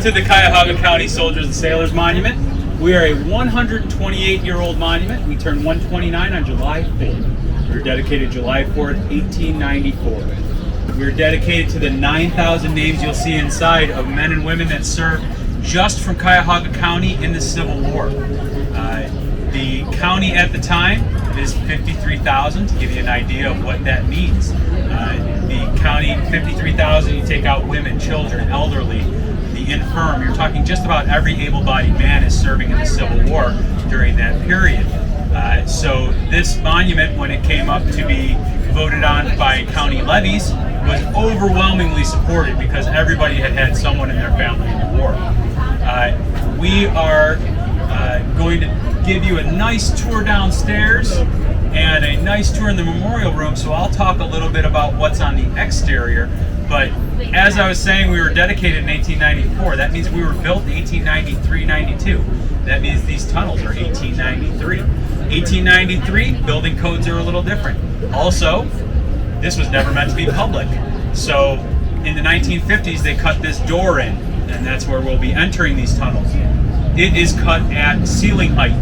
Welcome to the Cuyahoga County Soldiers and Sailors Monument. We are a 128-year-old monument. We turned 129 on July 4th. We were dedicated July 4th, 1894. We are dedicated to the 9,000 names you'll see inside of men and women that served just from Cuyahoga County in the Civil War. The county at the time is 53,000, to give you an idea of what that means. The county, 53,000, you take out women, children, elderly, the infirm. You're talking just about every able-bodied man is serving in the Civil War during that period. So this monument, when it came up to be voted on by county levies, was overwhelmingly supported because everybody had had someone in their family in the war. We are going to give you a nice tour downstairs and a nice tour in the memorial room, so I'll talk a little bit about what's on the exterior. But as I was saying, we were dedicated in 1894. That means we were built in 1893-92. That means these tunnels are 1893. 1893, building codes are a little different. Also, this was never meant to be public. So in the 1950s, they cut this door in, and that's where we'll be entering these tunnels. It is cut at ceiling height.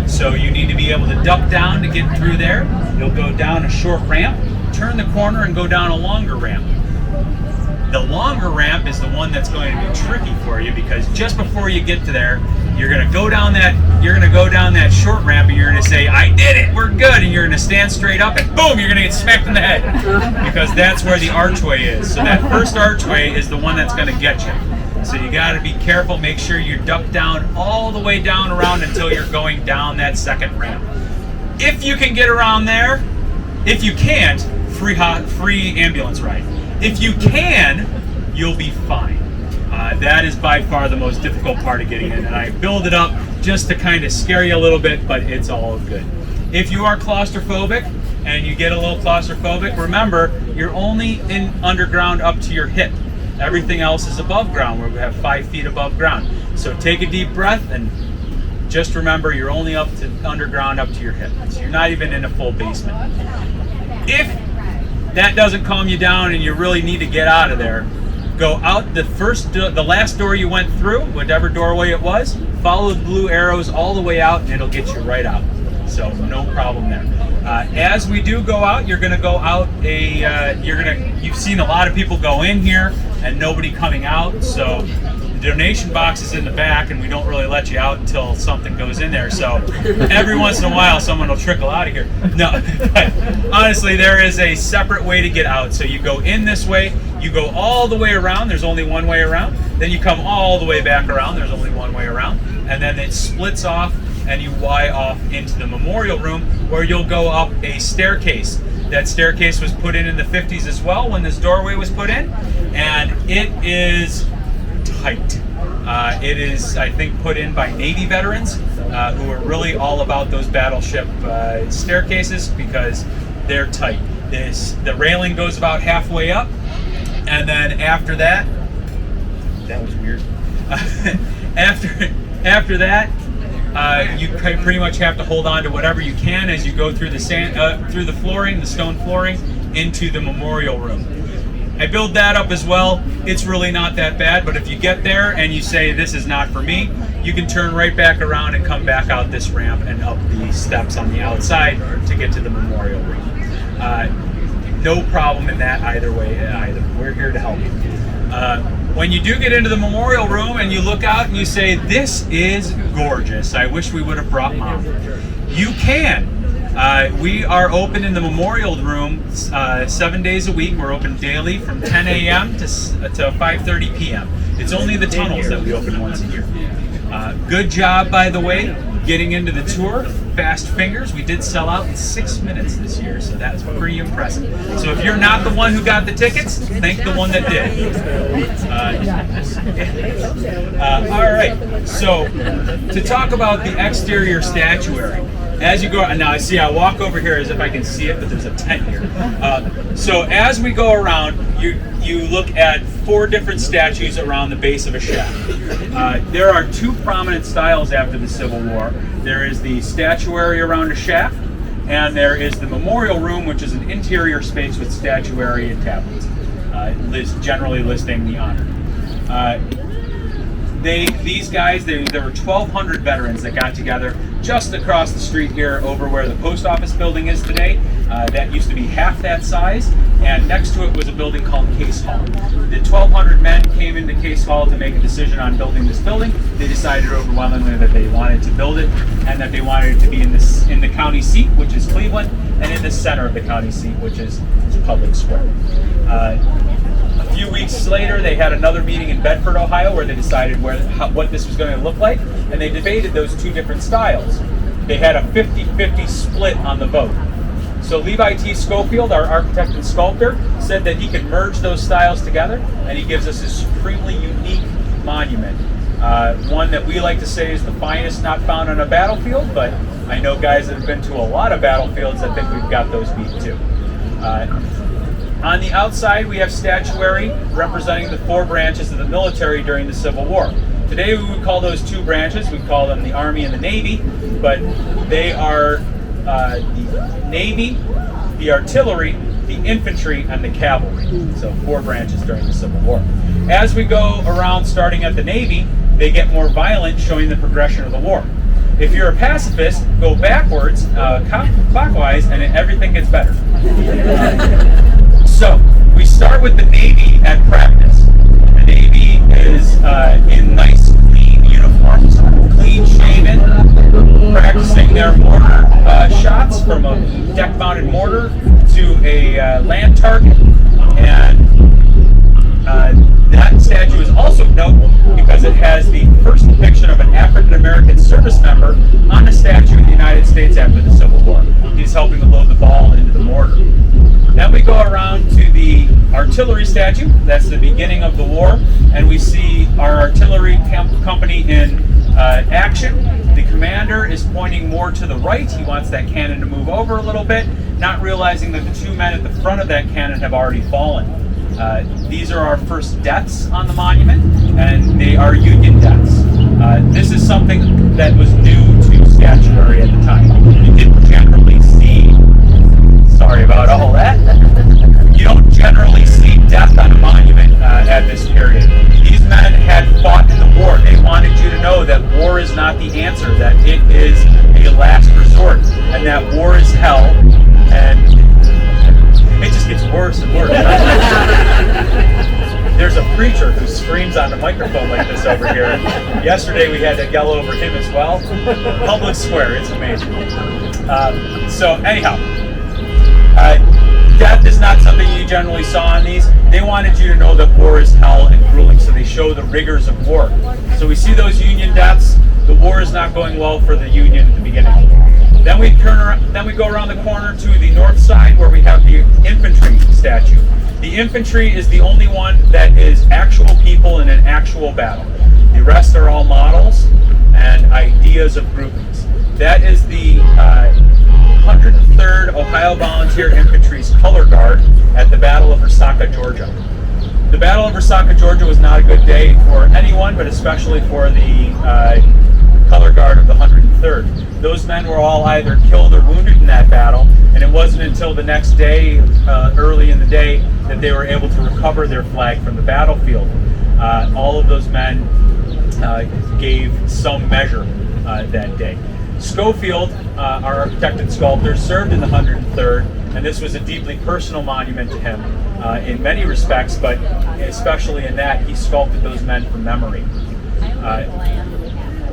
So you need to be able to duck down to get through there. You'll go down a short ramp, turn the corner, and go down a longer ramp. The longer ramp is the one that's going to be tricky for you because just before you get to there, you're going to go down that short ramp and you're going to say, "I did it, we're good," and you're going to stand straight up and boom, you're going to get smacked in the head because that's where the archway is. So that first archway is the one that's going to get you. So you got to be careful, make sure you duck down all the way down around until you're going down that second ramp. If you can get around there, if you can't, free ambulance ride. If you can, you'll be fine. That is by far the most difficult part of getting in, and I build it up just to kind of scare you a little bit, but it's all good. If you are claustrophobic and you get a little claustrophobic, remember, you're only in underground up to your hip. Everything else is above ground, where we have 5 feet above ground. So take a deep breath and just remember you're only up to underground up to your hip. So you're not even in a full basement. If that doesn't calm you down and you really need to get out of there, go out the last door you went through, whatever doorway it was, follow the blue arrows all the way out and it'll get you right out. So no problem there. As we do go out, you're going to go out you've seen a lot of people go in here and nobody coming out. So the donation box is in the back and we don't really let you out until something goes in there. So every once in a while someone will trickle out of here. No, but honestly, there is a separate way to get out. So you go in this way, you go all the way around, there's only one way around. Then you come all the way back around, there's only one way around. And then it splits off and you Y off into the memorial room where you'll go up a staircase. That staircase was put in the 50s as well when this doorway was put in, and it is tight. It is, I think, put in by Navy veterans who are really all about those battleship staircases because they're tight. The railing goes about halfway up, and then after that was weird. After that, you pretty much have to hold on to whatever you can as you go through through the flooring, the stone flooring, into the memorial room. I build that up as well. It's really not that bad, but if you get there and you say, "This is not for me," you can turn right back around and come back out this ramp and up the steps on the outside to get to the memorial room. No problem in that either way either. We're here to help you. When you do get into the memorial room and you look out and you say, "This is gorgeous. I wish we would have brought Mom." You can. We are open in the memorial room 7 days a week. We're open daily from 10 a.m. to 5:30 p.m. It's only the tunnels that we open once a year. Good job, by the way, getting into the tour. Fast fingers. We did sell out in 6 minutes this year, so that's pretty impressive. So if you're not the one who got the tickets, thank the one that did. All right, so to talk about the exterior statuary. As you go, now see, I walk over here as if I can see it, but there's a tent here. So as we go around, you look at 4 different statues around the base of a shaft. There are 2 prominent styles after the Civil War. There is the statuary around a shaft, and there is the memorial room, which is an interior space with statuary and tablets, generally listing the honor. These guys, there were 1,200 veterans that got together just across the street here over where the post office building is today. That used to be half that size, and next to it was a building called Case Hall. The 1,200 men came into Case Hall to make a decision on building this building. They decided overwhelmingly that they wanted to build it, and that they wanted it to be in the county seat, which is Cleveland, and in the center of the county seat, which is Public Square. A few weeks later, they had another meeting in Bedford, Ohio, where they decided what this was going to look like, and they debated those two different styles. They had a 50-50 split on the vote. So Levi T. Schofield, our architect and sculptor, said that he could merge those styles together, and he gives us a supremely unique monument. One that we like to say is the finest not found on a battlefield, but I know guys that have been to a lot of battlefields that think we've got those beat too. On the outside, we have statuary representing the 4 branches of the military during the Civil War. Today, we would call those 2 branches, we call them the Army and the Navy, but they are the Navy, the artillery, the infantry, and the cavalry. So 4 branches during the Civil War. As we go around, starting at the Navy, they get more violent, showing the progression of the war. If you're a pacifist, go backwards, clockwise, and everything gets better. So, we start with the Navy at practice. The Navy is in nice, clean uniforms, clean shaven, practicing their mortar shots from a deck-mounted mortar to a land target. And that statue is also notable because it has the first depiction of an African-American service member on a statue in the United States after the Civil War. He's helping to load the ball into the mortar. Then we go around to the artillery statue. That's the beginning of the war, and we see our artillery company in action. The commander is pointing more to the right. He wants that cannon to move over a little bit, not realizing that the 2 men at the front of that cannon have already fallen. These are our first deaths on the monument, and they are Union deaths. This is something that was new to statuary at the time. You didn't generally see, sorry about all that, you don't generally see death on a monument at this period. These men had fought in the war. They wanted you to know that war is not the answer, that it is a last resort, and that war is hell, and it just gets worse and worse. There's a preacher who screams on the microphone like this over here. Yesterday we had to yell over him as well. Public Square, it's amazing. So anyhow, death is not something you generally saw on these. They wanted you to know that war is hell and grueling, so they show the rigors of war. So we see those Union deaths. The war is not going well for the Union at the beginning. Then we go around the corner to the north side where we have the infantry statue. The infantry is the only one that is actual people in an actual battle. The rest are all models and ideas of groupings. That is the 103rd Ohio Volunteer Infantry's color guard at the Battle of Resaca, Georgia. The Battle of Resaca, Georgia was not a good day for anyone, but especially for the color guard of the 103rd. Those men were all either killed or wounded in that battle, and it wasn't until the next day, early in the day, that they were able to recover their flag from the battlefield. All of those men gave some measure that day. Schofield, our architect and sculptor, served in the 103rd, and this was a deeply personal monument to him in many respects, but especially in that he sculpted those men from memory.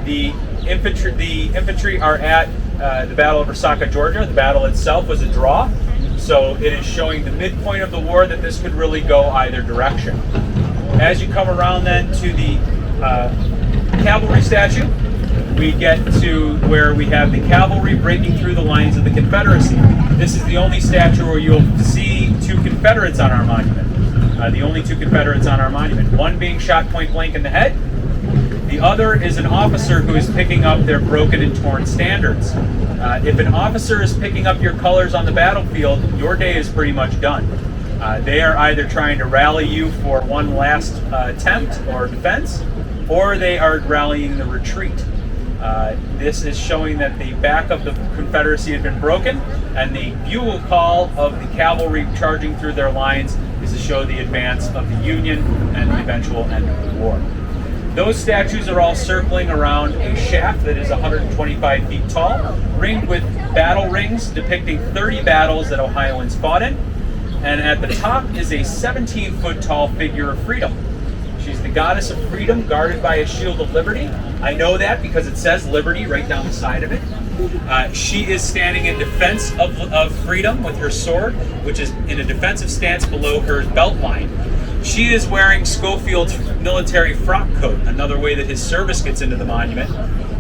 The infantry are at the Battle of Resaca, Georgia. The battle itself was a draw, so it is showing the midpoint of the war that this could really go either direction. As you come around then to the cavalry statue, we get to where we have the cavalry breaking through the lines of the Confederacy. This is the only statue where you'll see 2 Confederates on our monument. The only 2 Confederates on our monument. One being shot point blank in the head. The other is an officer who is picking up their broken and torn standards. If an officer is picking up your colors on the battlefield, your day is pretty much done. They are either trying to rally you for one last attempt or defense, or they are rallying the retreat. This is showing that the back of the Confederacy had been broken, and the bugle call of the cavalry charging through their lines is to show the advance of the Union and the eventual end of the war. Those statues are all circling around a shaft that is 125 feet tall, ringed with battle rings depicting 30 battles that Ohioans fought in. And at the top is a 17-foot tall figure of freedom. She's the goddess of freedom, guarded by a shield of liberty. I know that because it says liberty right down the side of it. She is standing in defense of freedom with her sword, which is in a defensive stance below her belt line. She is wearing Schofield's military frock coat, another way that his service gets into the monument,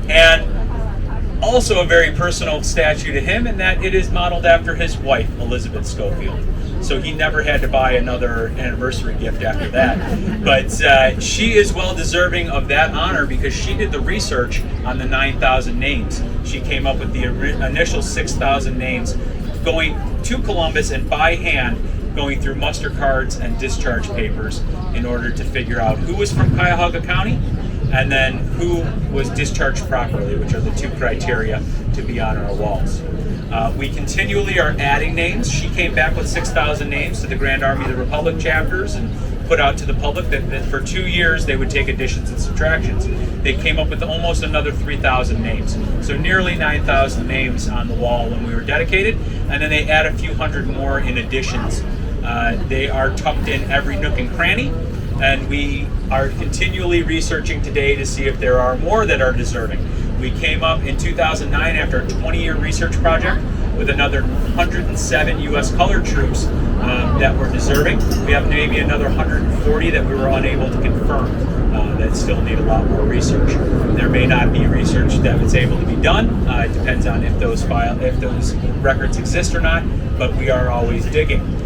and also a very personal statue to him in that it is modeled after his wife, Elizabeth Schofield. So he never had to buy another anniversary gift after that. But she is well deserving of that honor because she did the research on the 9,000 names. She came up with the initial 6,000 names, going to Columbus and by hand, going through muster cards and discharge papers in order to figure out who was from Cuyahoga County and then who was discharged properly, which are the two criteria to be on our walls. We continually are adding names. She came back with 6,000 names to the Grand Army of the Republic chapters and put out to the public that for 2 years they would take additions and subtractions. They came up with almost another 3,000 names. So nearly 9,000 names on the wall when we were dedicated, and then they add a few hundred more in additions. They are tucked in every nook and cranny, and we are continually researching today to see if there are more that are deserving. We came up in 2009 after a 20-year research project with another 107 U.S. colored troops that were deserving. We have maybe another 140 that we were unable to confirm that still need a lot more research. There may not be research that is able to be done. It depends on if those records exist or not, but we are always digging.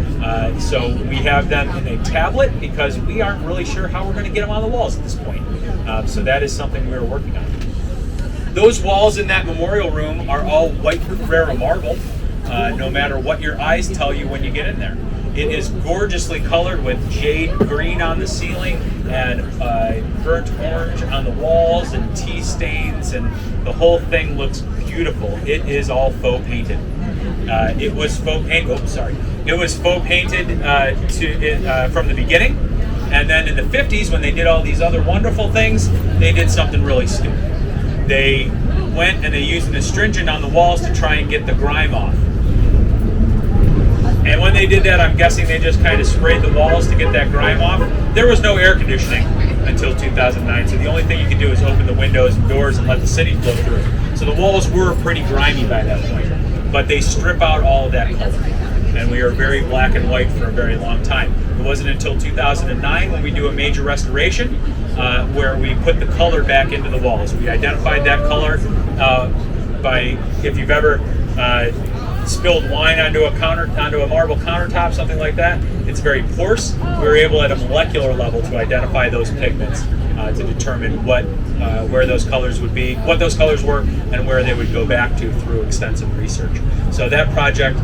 So we have them in a tablet because we aren't really sure how we're going to get them on the walls at this point. So that is something we're working on. Those walls in that memorial room are all white Carrara marble, no matter what your eyes tell you when you get in there. It is gorgeously colored with jade green on the ceiling and burnt orange on the walls and tea stains, and the whole thing looks beautiful. It is all faux painted. It was faux painted. It was faux painted from the beginning, and then in the 50s, when they did all these other wonderful things, they did something really stupid. They went and they used an astringent on the walls to try and get the grime off. And when they did that, I'm guessing they just kind of sprayed the walls to get that grime off. There was no air conditioning until 2009, so the only thing you could do is open the windows and doors and let the city flow through. So the walls were pretty grimy by that point. But they strip out all of that color. And we are very black and white for a very long time. It wasn't until 2009 when we do a major restoration where we put the color back into the walls. We identified that color by, if you've ever spilled wine onto a marble countertop, something like that, it's very porous. We were able at a molecular level to identify those pigments to determine where those colors would be, what those colors were, and where they would go back to through extensive research. So that project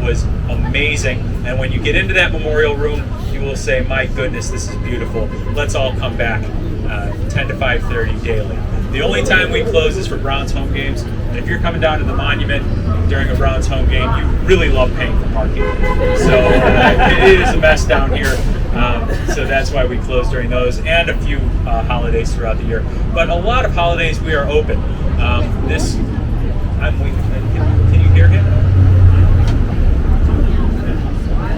was amazing, and when you get into that memorial room, you will say, my goodness, this is beautiful. Let's all come back 10 to 5:30 daily. The only time we close is for Browns home games, and if you're coming down to the monument during a Browns home game, you really love paying for parking. So it is a mess down here. So that's why we close during those and a few holidays throughout the year. But a lot of holidays we are open. Can you hear him?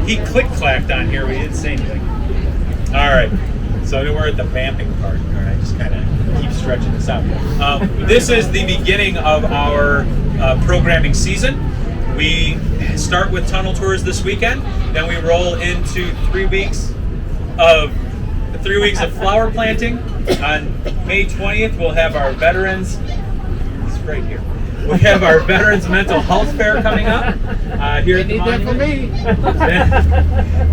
He click-clacked on here, we didn't say anything. All right, so we're at the vamping part. All right, just kind of keep stretching this out. This is the beginning of our programming season. We start with tunnel tours this weekend, then we roll into 3 weeks of flower planting. On May 20th, we'll have our veterans. It's right here. We have our Veterans Mental Health Fair coming up here at the monument.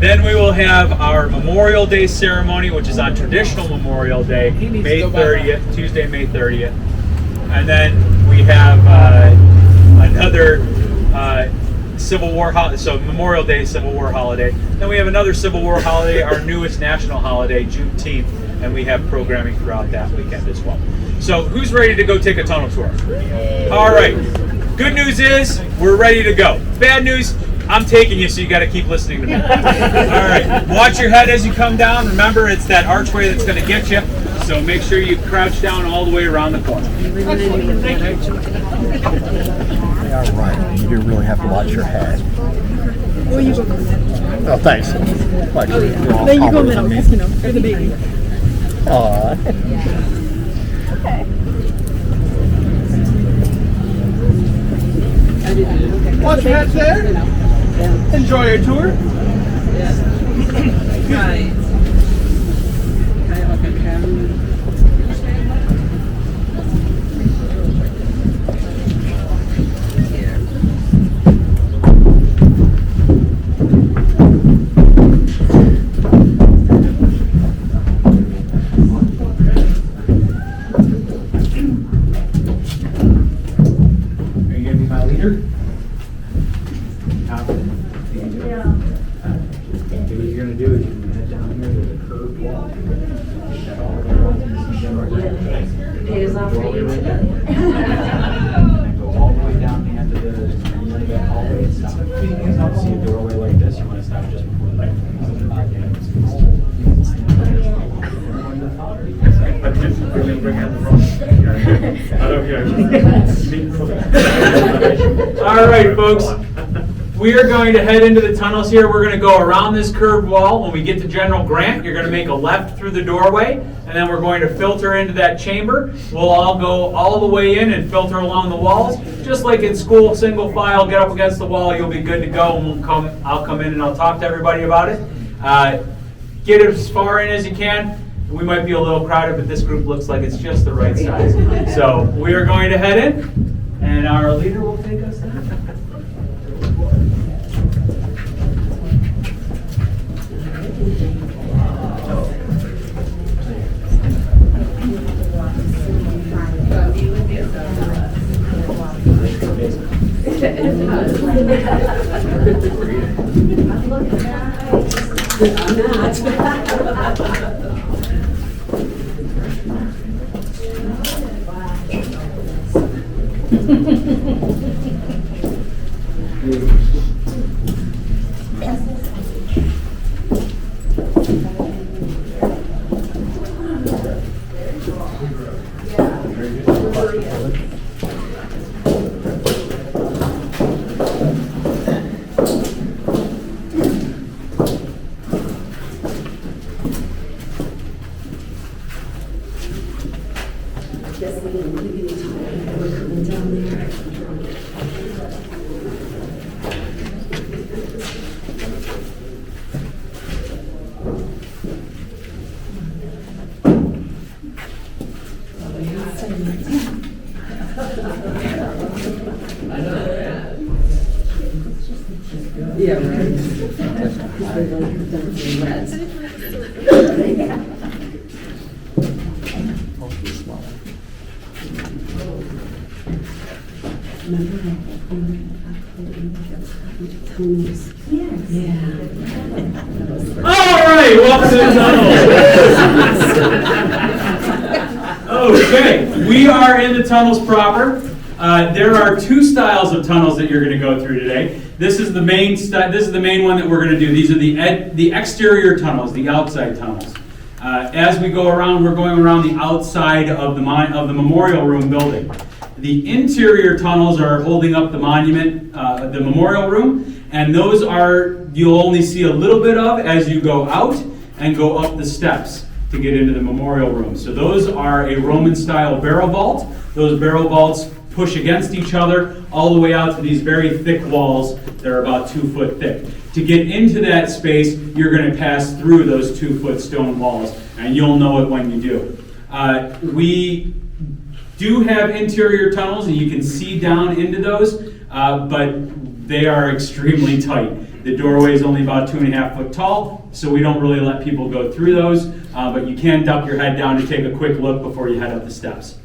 Then we will have our Memorial Day ceremony, which is on traditional Memorial Day, May 30th, Tuesday, May 30th. And then we have another Civil War holiday, so Memorial Day, Civil War holiday. Then we have another Civil War holiday, our newest national holiday, Juneteenth, and we have programming throughout that weekend as well. So who's ready to go take a tunnel tour? All right. Good news is we're ready to go. Bad news, I'm taking you, so you got to keep listening to me. All right. Watch your head as you come down. Remember, it's that archway that's going to get you. So make sure you crouch down all the way around the corner. All right. You do really have to watch your head. Well, you go Oh, thanks. Like, Then you go middle, you know, you're the baby. Aww. Watch your heads there. Enjoy your tour. Right. Pays off for you today. And go all the way down the end of the hallway and stop. See a doorway like this, you want to stop just before the light. All right, folks. We are going to head into the tunnels here. We're going to go around this curved wall. When we get to General Grant, you're going to make a left through the doorway, and then we're going to filter into that chamber. We'll all go all the way in and filter along the walls. Just like in school, single file, get up against the wall, you'll be good to go, and I'll come in and I'll talk to everybody about it. Get as far in as you can. We might be a little crowded, but this group looks like it's just the right size. So we are going to head in, and our leader will take us there. I'm not. Yeah, right. All right, welcome to the tunnels. Okay, we are in the tunnels proper. There are two styles of tunnels that you're going to go through today. This is the main one that we're going to do. These are the exterior tunnels, the outside tunnels. As we go around, we're going around the outside of the Memorial Room building. The interior tunnels are holding up the monument, the Memorial Room, and those you'll only see a little bit of as you go out and go up the steps to get into the Memorial Room. So those are a Roman-style barrel vault. Those barrel vaults push against each other all the way out to these very thick walls that are about 2 foot thick. To get into that space, you're going to pass through those 2 foot stone walls, and you'll know it when you do. We do have interior tunnels, and you can see down into those, but they are extremely tight. The doorway is only about 2.5 foot tall, so we don't really let people go through those, but you can duck your head down to take a quick look before you head up the steps.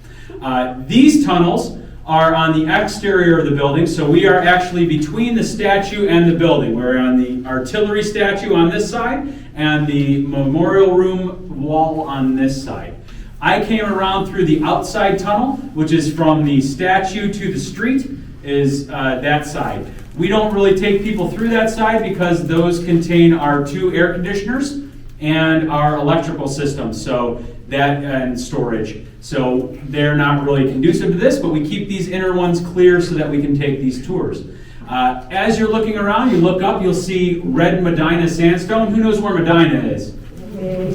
These tunnels are on the exterior of the building, so we are actually between the statue and the building. We're on the artillery statue on this side and the Memorial Room wall on this side. I came around through the outside tunnel, which is from the statue to the street, is that side. We don't really take people through that side because those contain our 2 air conditioners and our electrical system. So that and storage. So they're not really conducive to this, but we keep these inner ones clear so that we can take these tours. As you're looking around, you look up, you'll see red Medina sandstone. Who knows where Medina is?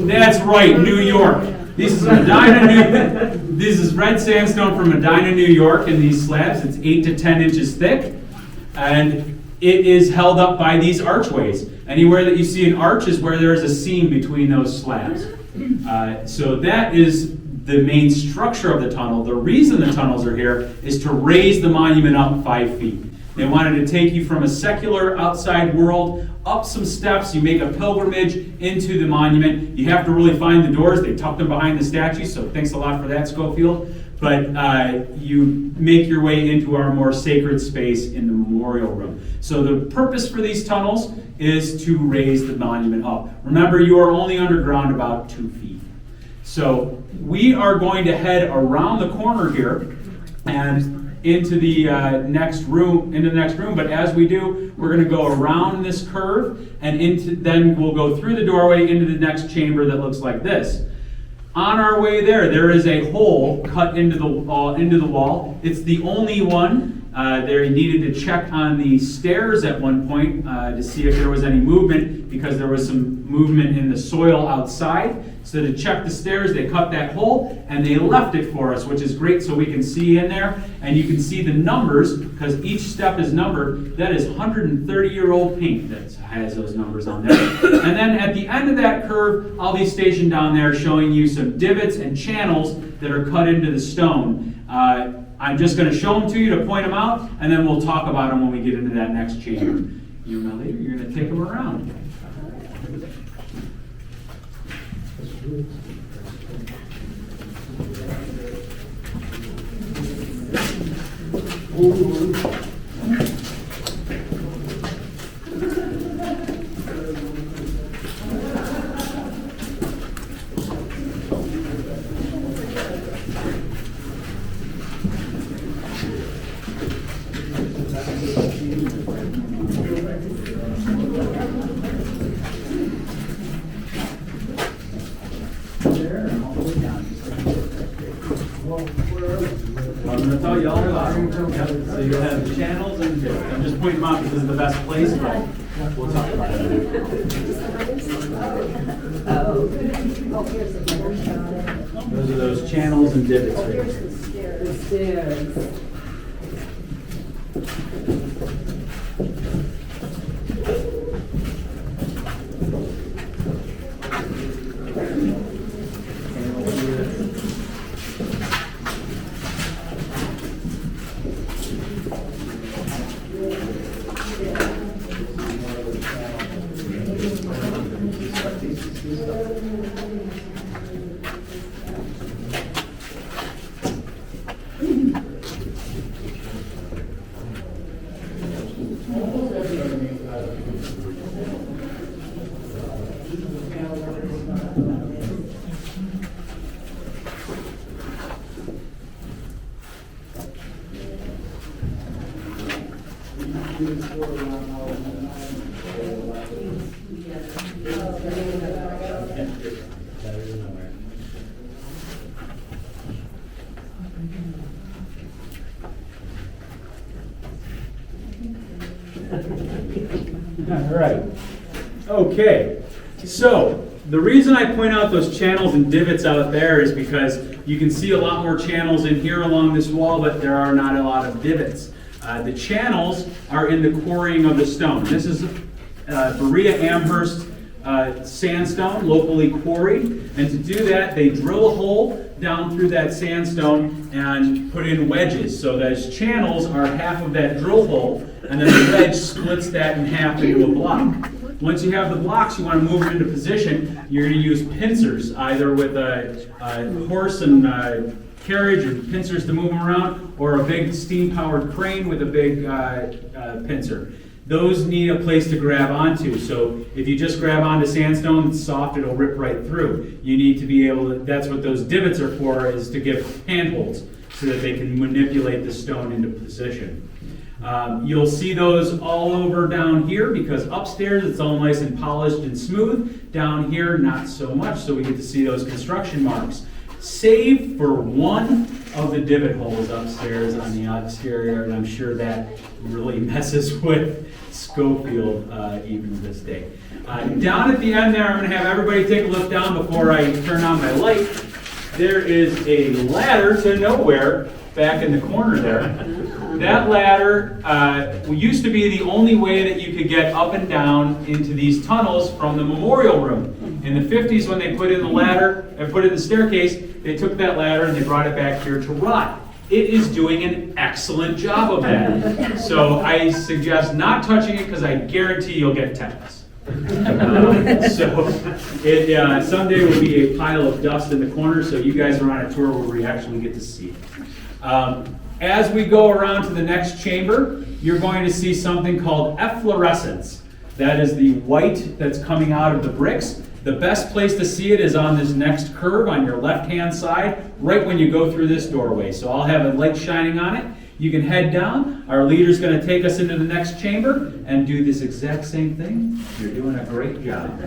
That's right, New York. This is this is red sandstone from Medina, New York in these slabs. It's 8 to 10 inches thick, and it is held up by these archways. Anywhere that you see an arch is where there is a seam between those slabs. So that is the main structure of the tunnel. The reason the tunnels are here is to raise the monument up 5 feet. They wanted to take you from a secular outside world up some steps. You make a pilgrimage into the monument. You have to really find the doors. They tucked them behind the statue, so thanks a lot for that, Schofield. But you make your way into our more sacred space in the memorial room. So the purpose for these tunnels is to raise the monument up. Remember, you are only underground about 2 feet. So we are going to head around the corner here and into the next room. But as we do, we're going to go around this curve and then we'll go through the doorway into the next chamber that looks like this. On our way there is a hole cut into the wall. It's the only one. They needed to check on the stairs at one point to see if there was any movement, because there was some movement in the soil outside. So to check the stairs, they cut that hole and they left it for us, which is great, so we can see in there. And you can see the numbers, because each step is numbered. That is 130-year-old paint that has those numbers on there. And then at the end of that curve, I'll be stationed down there showing you some divots and channels that are cut into the stone. I'm just going to show them to you to point them out, and then we'll talk about them when we get into that next chamber. You're going to take them around. I'm going to tell you all about them. Yep. So you'll have the channels and divots. I'm just pointing them out because this is the best place, but we'll talk about it. Those are those channels and divots right here. The stairs. All right. Okay. So the reason I point out those channels and divots out there is because you can see a lot more channels in here along this wall, but there are not a lot of divots. The channels are in the quarrying of the stone. This is Berea Amherst sandstone, locally quarried. And to do that, they drill a hole down through that sandstone and put in wedges. So those channels are half of that drill hole, and then the wedge splits that in half into a block. Once you have the blocks, you want to move it into position. You're going to use pincers, either with a horse and carriage or pincers to move them around, or a big steam-powered crane with a big pincer. Those need a place to grab onto. So if you just grab onto sandstone, it's soft, it'll rip right through. You need to be able to, that's what those divots are for, is to give handholds so that they can manipulate the stone into position. You'll see those all over down here because upstairs it's all nice and polished and smooth. Down here, not so much, so we get to see those construction marks. Save for one of the divot holes upstairs on the exterior, and I'm sure that really messes with Schofield even to this day. Down at the end there, I'm going to have everybody take a look down before I turn on my light. There is a ladder to nowhere back in the corner there. That ladder used to be the only way that you could get up and down into these tunnels from the memorial room. In the 50s, when they put in the ladder and put in the staircase, they took that ladder and they brought it back here to rot. It is doing an excellent job of that. So I suggest not touching it because I guarantee you'll get tetanus. So it someday will be a pile of dust in the corner, so you guys are on a tour where we actually get to see it. As we go around to the next chamber, you're going to see something called efflorescence. That is the white that's coming out of the bricks. The best place to see it is on this next curve on your left-hand side, right when you go through this doorway. So I'll have a light shining on it. You can head down. Our leader's going to take us into the next chamber and do this exact same thing. You're doing a great job.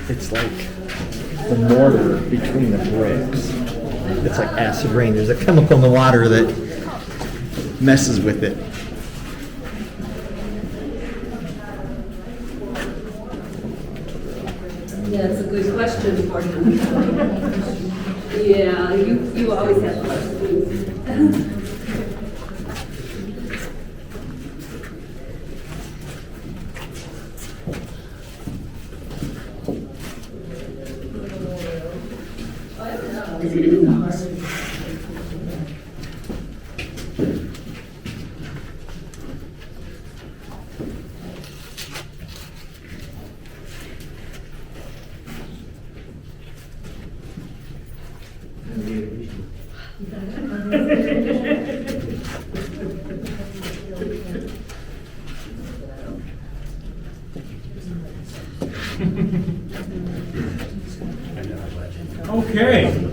It's like the mortar between the bricks. It's like acid rain. There's a chemical in the water that messes with it. Yeah, it's a good question for him. Yeah, you always have questions. Okay,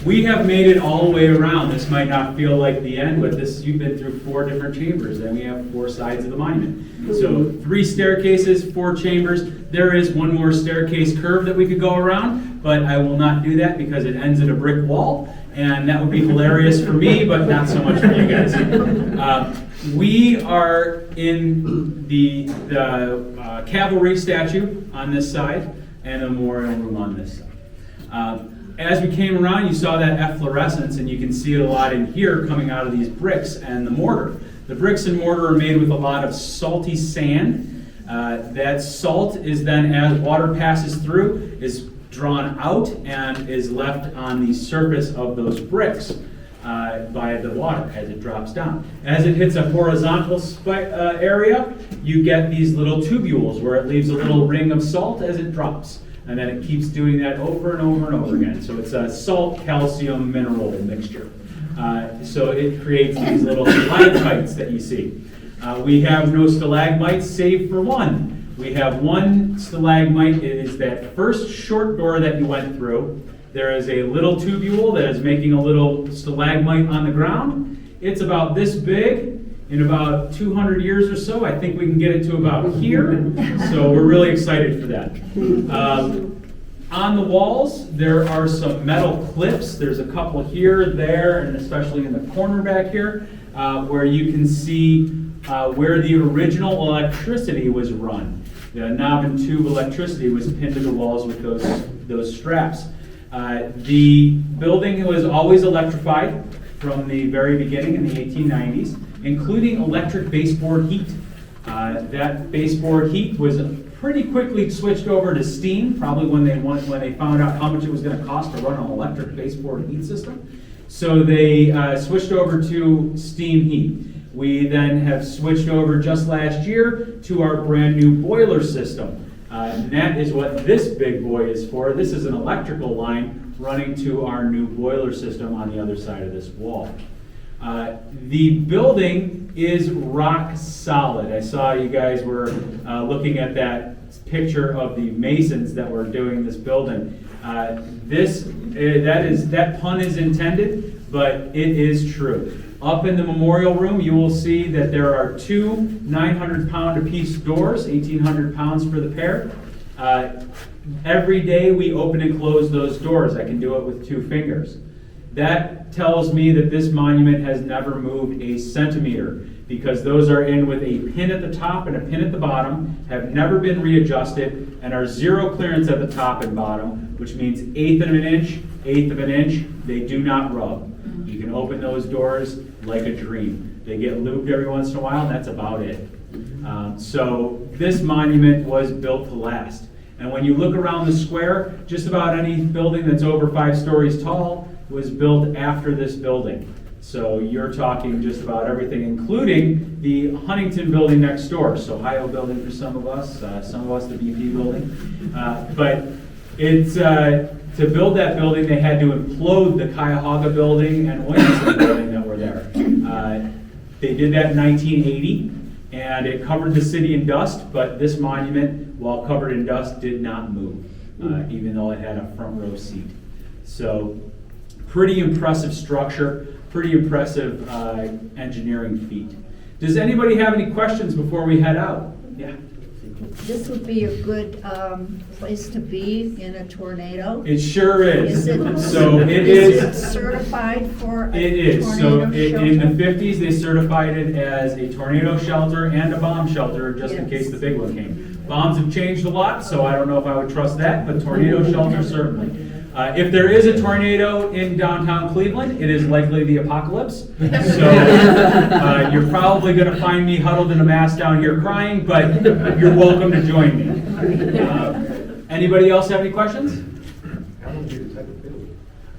we have made it all the way around. This might not feel like the end, but you've been through 4 different chambers, and we have 4 sides of the monument. So 3 staircases, 4 chambers. There is one more staircase curve that we could go around, but I will not do that because it ends at a brick wall, and that would be hilarious for me, but not so much for you guys. We are in the cavalry statue on this side and a memorial room on this side. As we came around, you saw that efflorescence, and you can see it a lot in here coming out of these bricks and the mortar. The bricks and mortar are made with a lot of salty sand. That salt is then, as water passes through, is drawn out and is left on the surface of those bricks by the water as it drops down. As it hits a horizontal area, you get these little tubules where it leaves a little ring of salt as it drops. And then it keeps doing that over and over and over again. So it's a salt-calcium mineral mixture. So it creates these little stalactites that you see. We have no stalagmites save for one. We have one stalagmite. It is that first short door that you went through. There is a little tubule that is making a little stalagmite on the ground. It's about this big. In about 200 years or so, I think we can get it to about here. So we're really excited for that. On the walls, there are some metal clips. There's a couple here, there, and especially in the corner back here, where you can see where the original electricity was run. The knob and tube electricity was pinned to the walls with those straps. The building was always electrified from the very beginning in the 1890s, including electric baseboard heat. That baseboard heat was pretty quickly switched over to steam, probably when they found out how much it was going to cost to run an electric baseboard heat system. So they switched over to steam heat. We then have switched over just last year to our brand new boiler system. And that is what this big boy is for. This is an electrical line running to our new boiler system on the other side of this wall. The building is rock solid. I saw you guys were looking at that picture of the masons that were doing this building. That pun is intended, but it is true. Up in the memorial room, you will see that there are two 900-pound apiece doors, 1,800 pounds for the pair. Every day we open and close those doors. I can do it with 2 fingers. That tells me that this monument has never moved a centimeter, because those are in with a pin at the top and a pin at the bottom, have never been readjusted, and are zero clearance at the top and bottom, which means 1/8 of an inch, 1/8 of an inch. They do not rub. You can open those doors like a dream. They get lubed every once in a while, and that's about it. So this monument was built to last. And when you look around the square, just about any building that's over 5 stories tall was built after this building. So you're talking just about everything, including the Huntington building next door. So Ohio building for some of us the BP building. But it's, to build that building, they had to implode the Cuyahoga building and Williamson building that were there. They did that in 1980, and it covered the city in dust, but this monument, while covered in dust, did not move, even though it had a front row seat. So pretty impressive structure, pretty impressive engineering feat. Does anybody have any questions before we head out? Yeah. This would be a good place to be in a tornado. It sure is. Is it, So it is it is. certified for a It is. So tornado in the shelter? 50s, they certified it as a tornado shelter and a bomb shelter, just in Yes. case the big one came. Bombs have changed a lot, so I don't know if I would trust that, but tornado shelter certainly. If there is a tornado in downtown Cleveland, it is likely the apocalypse. So you're probably going to find me huddled in a mass down here crying, but you're welcome to join me. Anybody else have any questions?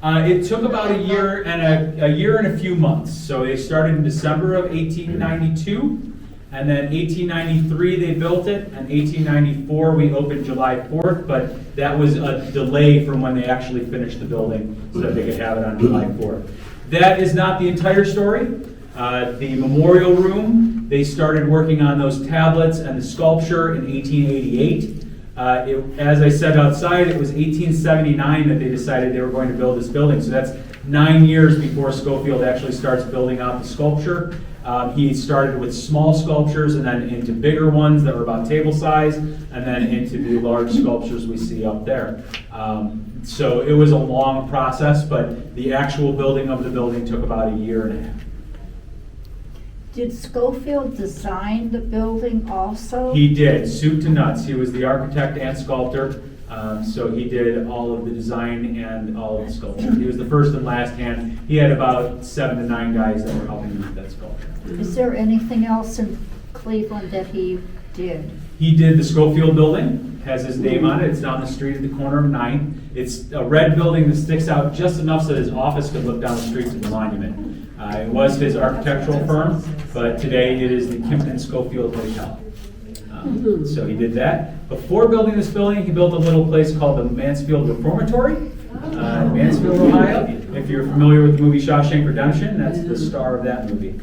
It took about a year and a few months. So they started in December of 1892. And then 1893 they built it, and 1894 we opened July 4th, but that was a delay from when they actually finished the building so that they could have it on July 4th. That is not the entire story. The memorial room, they started working on those tablets and the sculpture in 1888. As I said outside, it was 1879 that they decided they were going to build this building, so that's 9 years before Schofield actually starts building out the sculpture. He started with small sculptures and then into bigger ones that were about table size, and then into the large sculptures we see up there. So it was a long process, but the actual building of the building took about a year and a half. Did Schofield design the building also? He did, soup to nuts. He was the architect and sculptor, so he did all of the design and all of the sculpture. He was the first and last hand. He had about 7 to 9 guys that were helping him with that sculpture. Is there anything else in Cleveland that he did? He did the Schofield building, has his name on it. It's down the street at the corner of 9th. It's a red building that sticks out just enough so that his office could look down the street to the monument. It was his architectural firm, but today it is the Kimpton Schofield Hotel. So he did that. Before building this building, he built a little place called the Mansfield Reformatory, in Mansfield, Ohio. If you're familiar with the movie Shawshank Redemption, that's the star of that movie.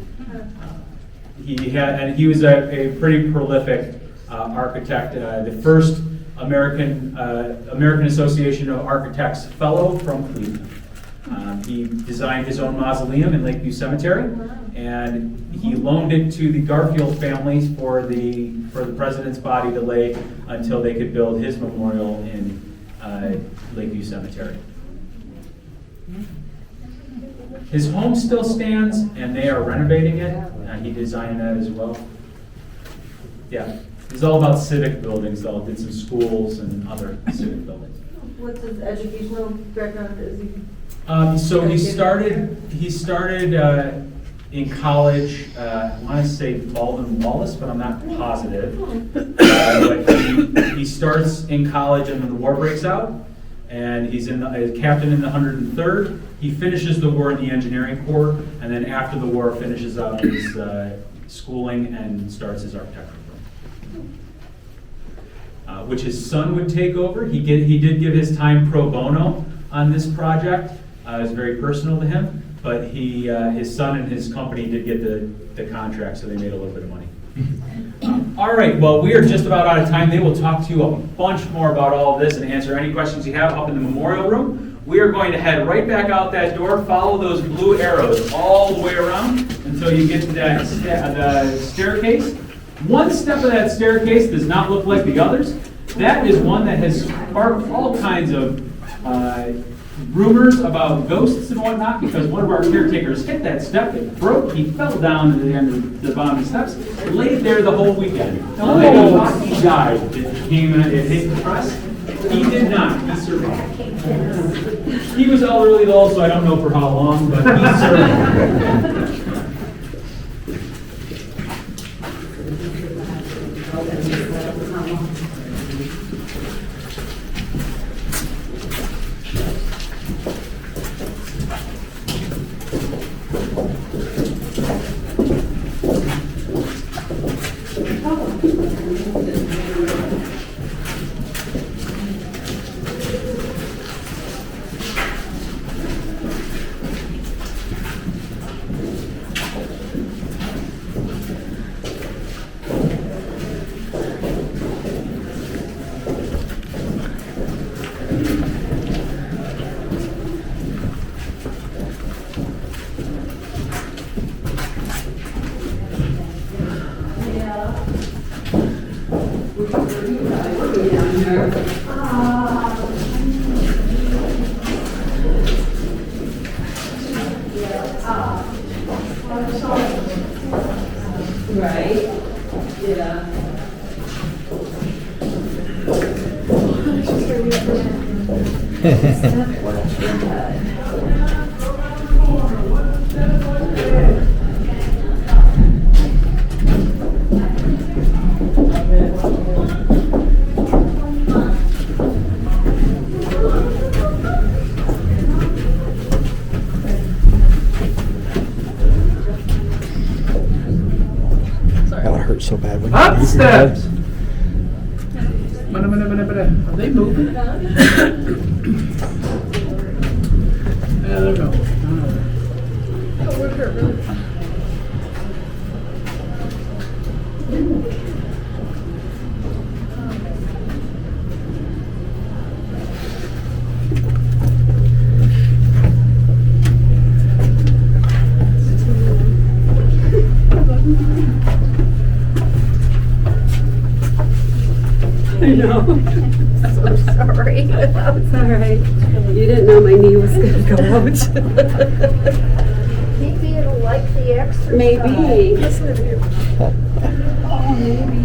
He was a pretty prolific architect, the first American Association of Architects Fellow from Cleveland. He designed his own mausoleum in Lakeview Cemetery, and he loaned it to the Garfield families for the president's body to lay until they could build his memorial in Lakeview Cemetery. His home still stands, and they are renovating it. He designed that as well. Yeah, he's all about civic buildings, though. Did some schools and other civic buildings. What's his educational background? Is he? So he started in college, I want to say Baldwin Wallace, but I'm not positive. But he starts in college and then the war breaks out, and he's a captain in the 103rd. He finishes the war in the engineering corps, and then after the war finishes up his schooling and starts his architectural firm, which his son would take over. He did give his time pro bono on this project. It was very personal to him, but his son and his company did get the contract, so they made a little bit of money. All right, well, we are just about out of time. They will talk to you a bunch more about all of this and answer any questions you have up in the memorial room. We are going to head right back out that door, follow those blue arrows all the way around until you get to that the staircase. One step of that staircase does not look like the others. That is one that has sparked all kinds of rumors about ghosts and whatnot, because one of our caretakers hit that step, it broke, he fell down to the end of the bottom of the steps, laid there the whole weekend. They thought he died. It hit the press. He did not. He survived. He was elderly though, so I don't know for how long, but he survived. Right, yeah. That would hurt so bad when Up you steps. Are they moving? Yeah, there we go. I know. So sorry. It's all right. You didn't know my knee was going to go out. Maybe it'll like the exercise. Maybe. Listen to you. Oh, maybe.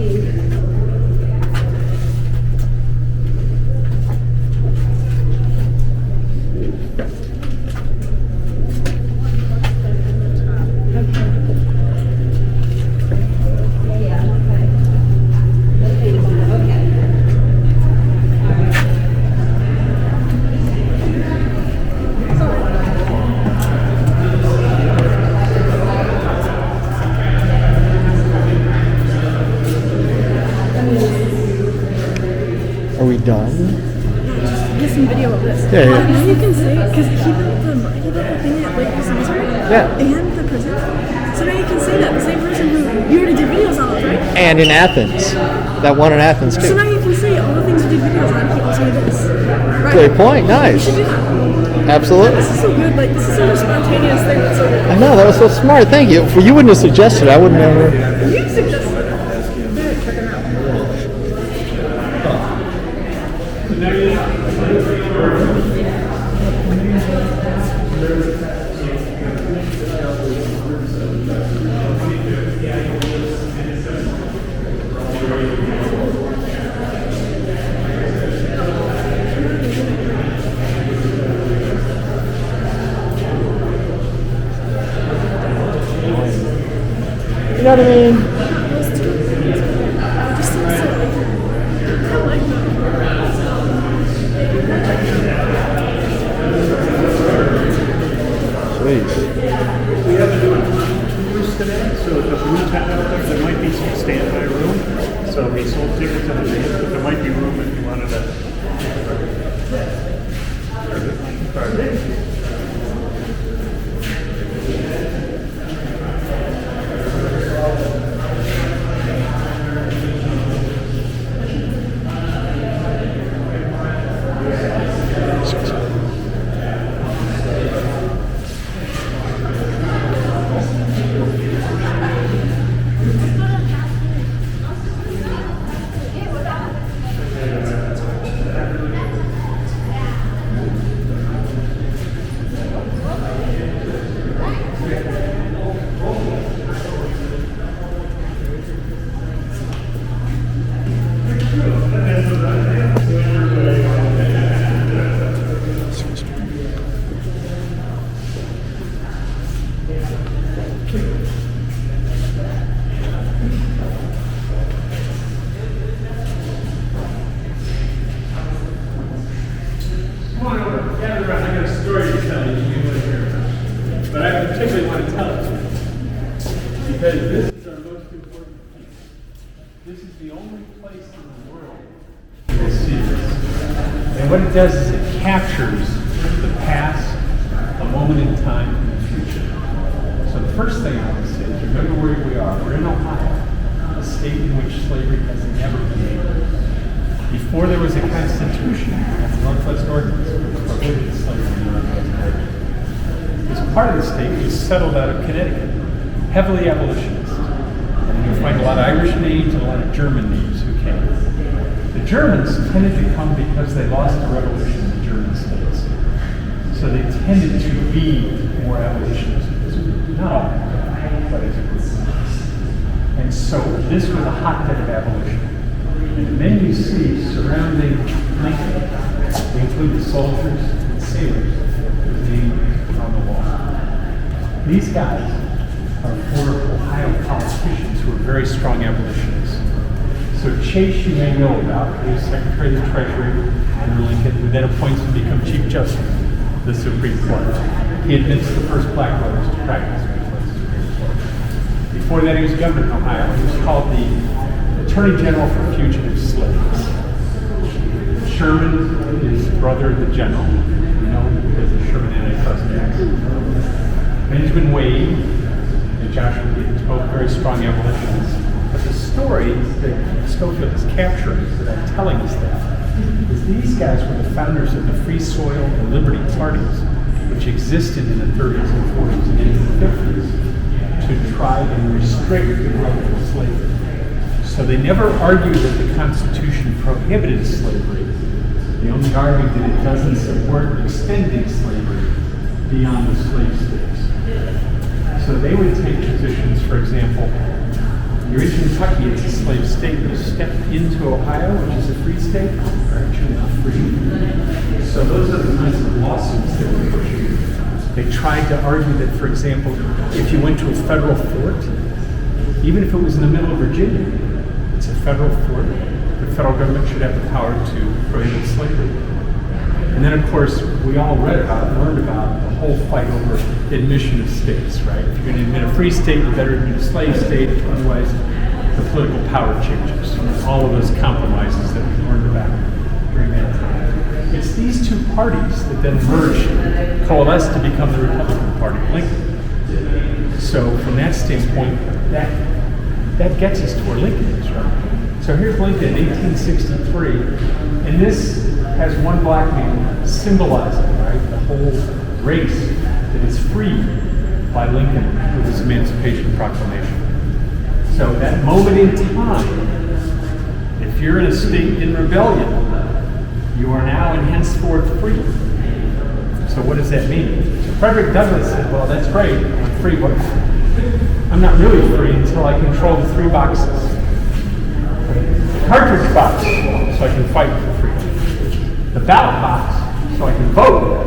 Are we done? Get some video of this. Yeah, yeah. Now you can say, because he built the thing at Lake Cemetery. Yeah. And the prison. So now you can say that. The same person who you already did videos on, right? And in Athens. That one in Athens So too. now you can say all the things you did videos on, he also did this. Right? Great point, You nice. should do that. Absolutely. This is so good. Like, this is such a spontaneous thing. That's so good. I know, that was so smart. Thank you. If you wouldn't have suggested it, I wouldn't have. You suggested it. Check it out. know what I mean? Jeez. We have to do it tours today, so the blue tent, there might be some standby room. So we sold tickets in advance, but there might be room if you wanted to. Because this is our most important piece. This is the only place in the world you will see this. And what it does is it captures the past, a moment in time, and the future. So the first thing I want to say is remember where we are. We're in Ohio, a state in which slavery has never been legal. Before there was a constitution, the Northwest Ordinance, which prohibited slavery in the Northwest Ordinance. This part of the state was settled out of Connecticut. Heavily abolitionist. And you'll find a lot of Irish names and a lot of German names who came. The Germans tended to come because they lost the revolution in the German states. So they tended to be more abolitionist. Not all, but as a group. And so this was a hotbed of abolition. And the men you see surrounding Lincoln, they include the soldiers and sailors with names on the wall. These guys are four Ohio politicians who are very strong abolitionists. So Chase, you may know about, he was Secretary of the Treasury under Lincoln, who then appoints him to become Chief Justice of the Supreme Court. He admits the first black voters to practice before the Supreme Court. Before that, he was governor of Ohio. He was called the Attorney General for Fugitive Slaves. Sherman is brother of the general, you know, because of Sherman Antitrust Act. Benjamin Wade, Joshua Gibbs, both very strong abolitionists. But the story that Schofield is capturing, that I'm telling us that, is these guys were the founders of the Free Soil and Liberty parties, which existed in the 30s and 40s and into the 50s to try and restrict the growth of slavery. So they never argued that the Constitution prohibited slavery. They only argued that it doesn't support extending slavery beyond the slave states. So they would take positions, for example, you're in Kentucky, it's a slave state, but you step into Ohio, which is a free state, are actually not free. So those are the kinds of lawsuits they were pushing. They tried to argue that, for example, if you went to a federal fort, even if it was in the middle of Virginia, it's a federal fort, the federal government should have the power to prohibit slavery. And then, of course, we all read about and learned about the whole fight over admission of states, right? If you're going to admit a free state, you better admit a slave state, otherwise the political power changes. And all of those compromises that we learned about during that time. It's these two parties that then merged, coalesced to become the Republican Party of Lincoln. So from that standpoint, that gets us to where Lincoln is, right? So here's Lincoln in 1863, and this has one black man symbolizing, right, the whole race that is freed by Lincoln with his Emancipation Proclamation. So that moment in time, if you're in a state in rebellion, you are now and henceforth free. So what does that mean? So Frederick Douglass said, well, that's great, I'm free, but I'm not really free until I control the three boxes. The cartridge box, so I can fight for freedom. The ballot box, so I can vote.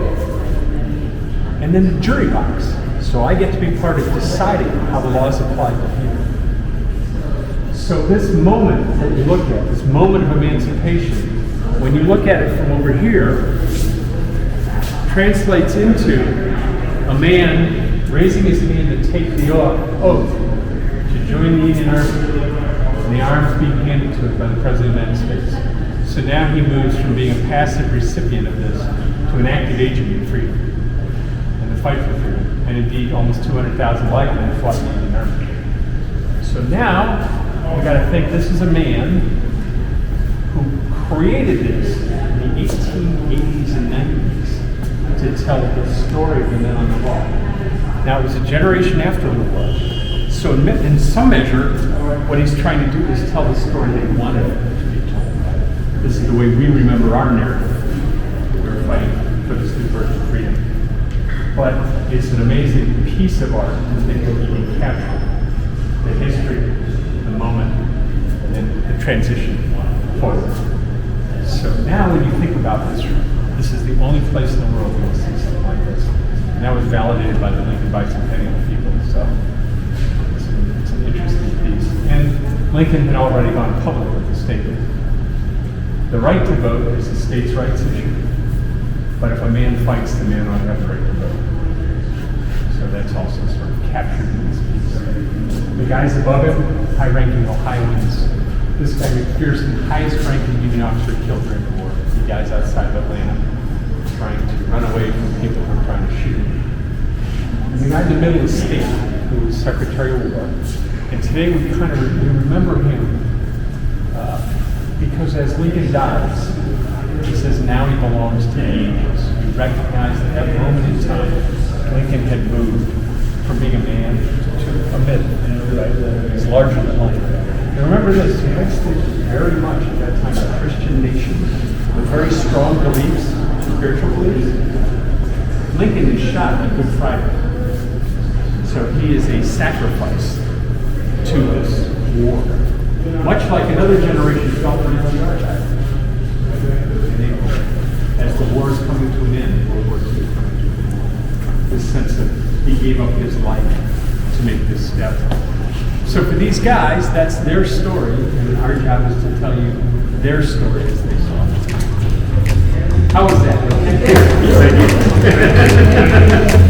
And then the jury box, so I get to be part of deciding how the laws apply to me. So this moment that you look at, this moment of emancipation, when you look at it from over here, translates into a man raising his hand to take the oath to join the Union Army, and the arms being handed to him by the President of the United States. So now he moves from being a passive recipient of this to an active agent in freedom, and the fight for freedom. And indeed, almost 200,000 white men fought in the Union Army. So now, you got to think this is a man who created this in the 1880s and 90s to tell the story of the men on the wall. Now, it was a generation after the war. So in some measure, what he's trying to do is tell the story they wanted it to be told. This is the way we remember our narrative. We were fighting for this new birth of freedom. But it's an amazing piece of art to think that he can capture the history, the moment, and the transition forward. So now when you think about this room, this is the only place in the world where you'll see something like this. And that was validated by the Lincoln Bicentennial people. So it's an interesting piece. And Lincoln had already gone public with the statement. The right to vote is a states' rights issue. But if a man fights, the man ought to have the right to vote. So that's also sort of captured in this piece. The guys above him, high-ranking Ohioans. This guy McPherson, highest-ranking Union officer killed during the war. The guys outside of Atlanta trying to run away from people who were trying to shoot him. And the guy in the middle is State, who was Secretary of War. And today we remember him because as Lincoln dies, he says now he belongs to the angels. We recognize that that moment in time, Lincoln had moved from being a man to a myth. Right? He's larger than life. And remember this, the United States was very much at that time a Christian nation with very strong beliefs, spiritual beliefs. Lincoln is shot on Good Friday. So he is a sacrifice to this war. Much like another generation felt in the archive. As the war is coming to an end, World War II is coming to an end. This sense of he gave up his life to make this step. So for these guys, that's their story, and our job is to tell you their story as they saw it. How was that? Thank you.